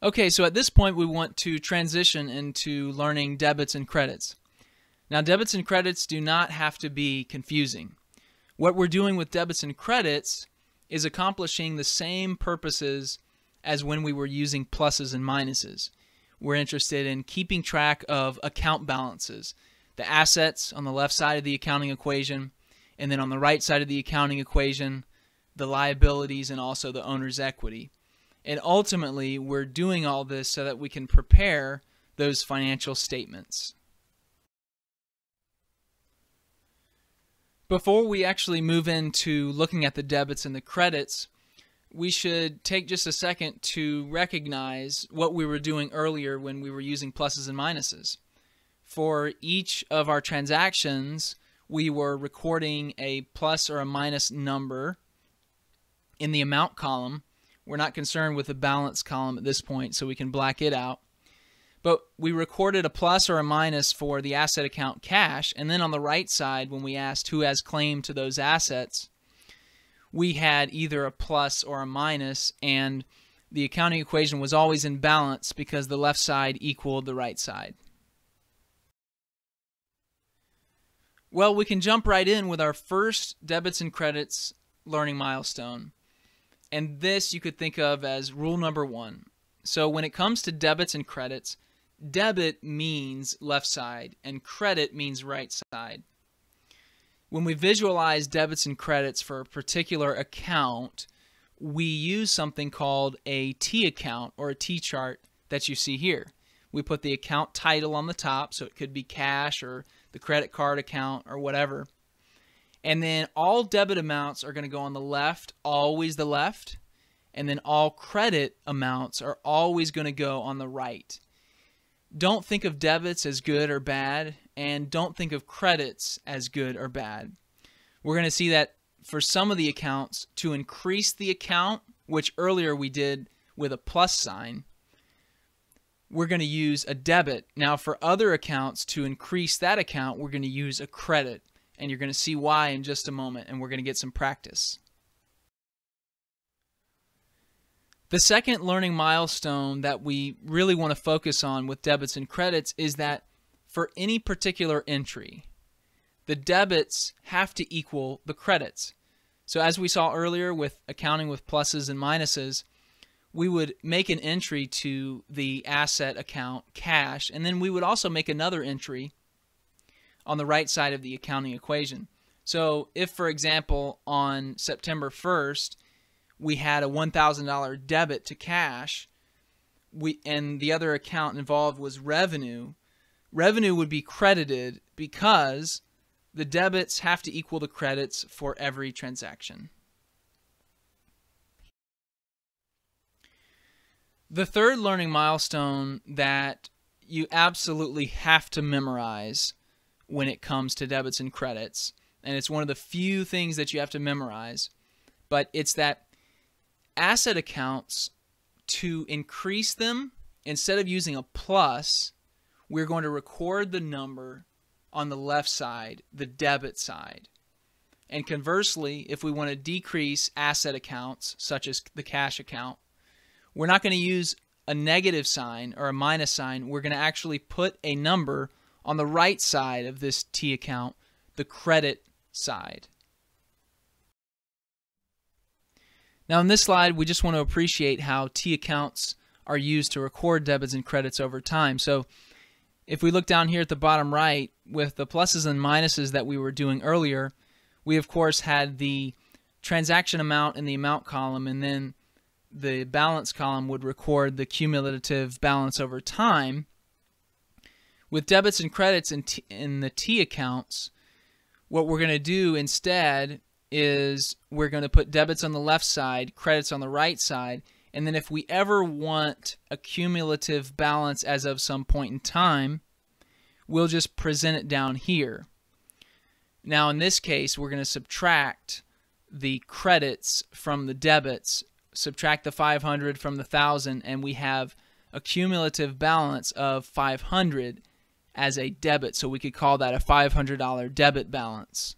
Okay, so at this point we want to transition into learning debits and credits. Now, debits and credits do not have to be confusing. What we're doing with debits and credits is accomplishing the same purposes as when we were using pluses and minuses. We're interested in keeping track of account balances, the assets on the left side of the accounting equation, and then on the right side of the accounting equation, the liabilities and also the owner's equity. And ultimately, we're doing all this so that we can prepare those financial statements. Before we actually move into looking at the debits and the credits, we should take just a second to recognize what we were doing earlier when we were using pluses and minuses. For each of our transactions, we were recording a plus or a minus number in the amount column. We're not concerned with the balance column at this point, so we can black it out. But we recorded a plus or a minus for the asset account cash, and then on the right side, when we asked who has claim to those assets, we had either a plus or a minus, and the accounting equation was always in balance because the left side equaled the right side. Well, we can jump right in with our first debits and credits learning milestone. And this you could think of as rule number 1. So when it comes to debits and credits, debit means left side and credit means right side. When we visualize debits and credits for a particular account, we use something called a T account or a T chart that you see here. We put the account title on the top, so it could be cash or the credit card account or whatever. And then all debit amounts are going to go on the left, always the left, and then all credit amounts are always going to go on the right. Don't think of debits as good or bad, and don't think of credits as good or bad. We're going to see that for some of the accounts, to increase the account, which earlier we did with a plus sign, we're going to use a debit. Now for other accounts, to increase that account, we're going to use a credit. And you're going to see why in just a moment, and we're going to get some practice. The second learning milestone that we really want to focus on with debits and credits is that for any particular entry, the debits have to equal the credits. So as we saw earlier with accounting with pluses and minuses, we would make an entry to the asset account cash, and then we would also make another entry on the right side of the accounting equation. So if, for example, on September 1st, we had a $1,000 debit to cash, and the other account involved was revenue, revenue would be credited because the debits have to equal the credits for every transaction. The third learning milestone that you absolutely have to memorize when it comes to debits and credits, and it's one of the few things that you have to memorize, but it's that asset accounts, to increase them, instead of using a plus, we're going to record the number on the left side, the debit side. And conversely, if we want to decrease asset accounts, such as the cash account, we're not going to use a negative sign or a minus sign. We're going to actually put a number on the right side of this T account, the credit side. Now in this slide, we just want to appreciate how T accounts are used to record debits and credits over time. So if we look down here at the bottom right, with the pluses and minuses that we were doing earlier, we of course had the transaction amount in the amount column, and then the balance column would record the cumulative balance over time. With debits and credits in the T accounts, what we're going to do instead is we're going to put debits on the left side, credits on the right side, and then if we ever want a cumulative balance as of some point in time, we'll just present it down here. Now in this case, we're going to subtract the credits from the debits, subtract the 500 from the 1,000, and we have a cumulative balance of 500 as a debit, so we could call that a $500 debit balance.